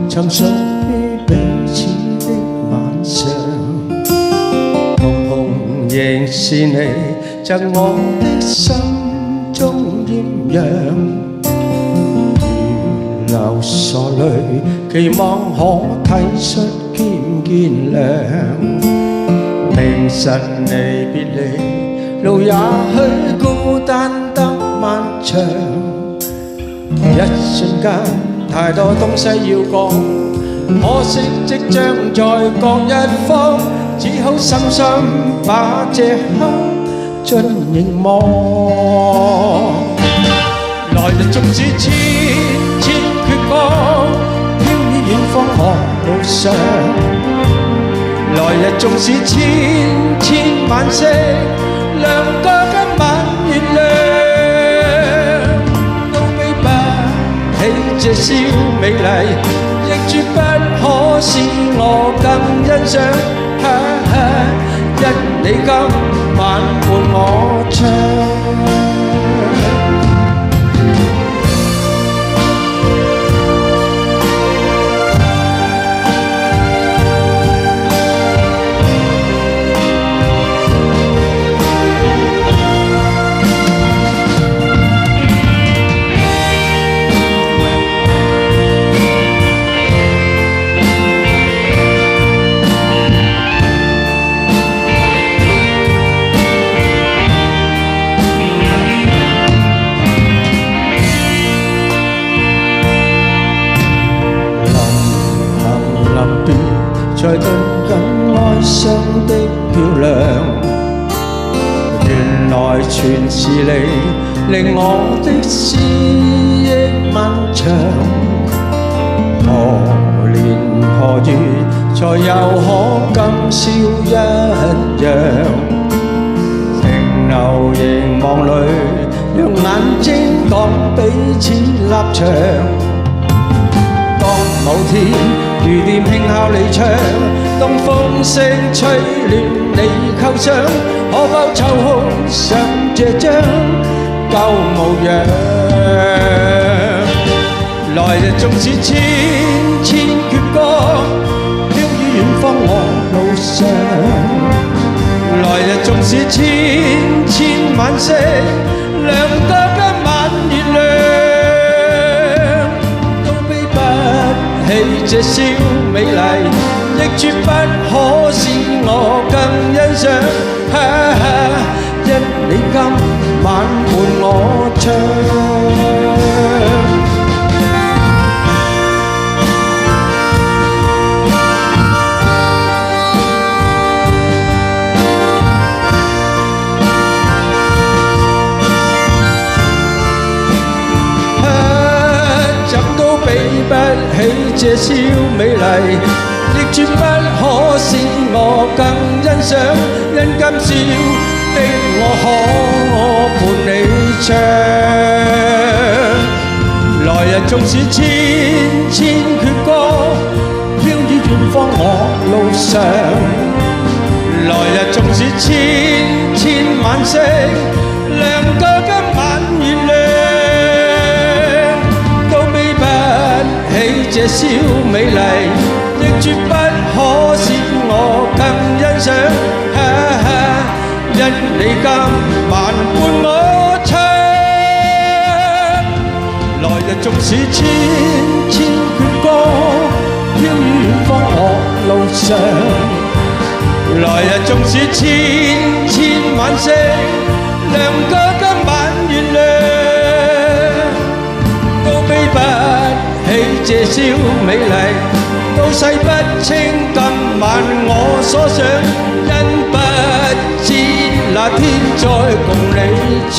曾屬於彼此的晚上，紅紅仍是你贈我的心中豔陽，如流傻淚，期望可體恤兼見諒。明晨離別離，路也許孤單得漫長，一瞬間太多東西要講，可惜即將在各一方，只好深深把這刻盡凝望。來日縱使千千闕歌，飄於遠方我路上。來日縱使千千晚星，亮過今晚月亮，都比不起這宵美麗，亦絕不可使我更欣賞。因你今晚伴我唱。才頓感哀傷的漂亮，原來全是你令我的思憶漫長。何年何月才又可今宵一樣？停留凝望裏，讓眼睛講彼此立場。當某天如念輕敲你窗，當風聲吹亂你構想，可否抽空想這張舊模樣？來日縱使千千闕歌，飄於遠方我路上。來日縱使千千晚星，亮過今晚月亮，都比不起這宵美麗，亦絕不可使我更欣賞。因你今晚伴我唱。比不起這宵美麗，亦絕不可使我更欣賞。因今宵的我可伴你唱。來日縱使千千闕歌，飄於遠方我路上。來日縱使千千晚星，亮過今晚月亮，這宵美麗，亦絕不可使我更欣賞。因你今晚伴我唱。來日縱使千千闕歌，飄於遠方我路上。來日縱使千千晚星，亮過今晚月亮，都比不起這宵美麗，都洗不清今晚我所想。因不知那天再共你唱。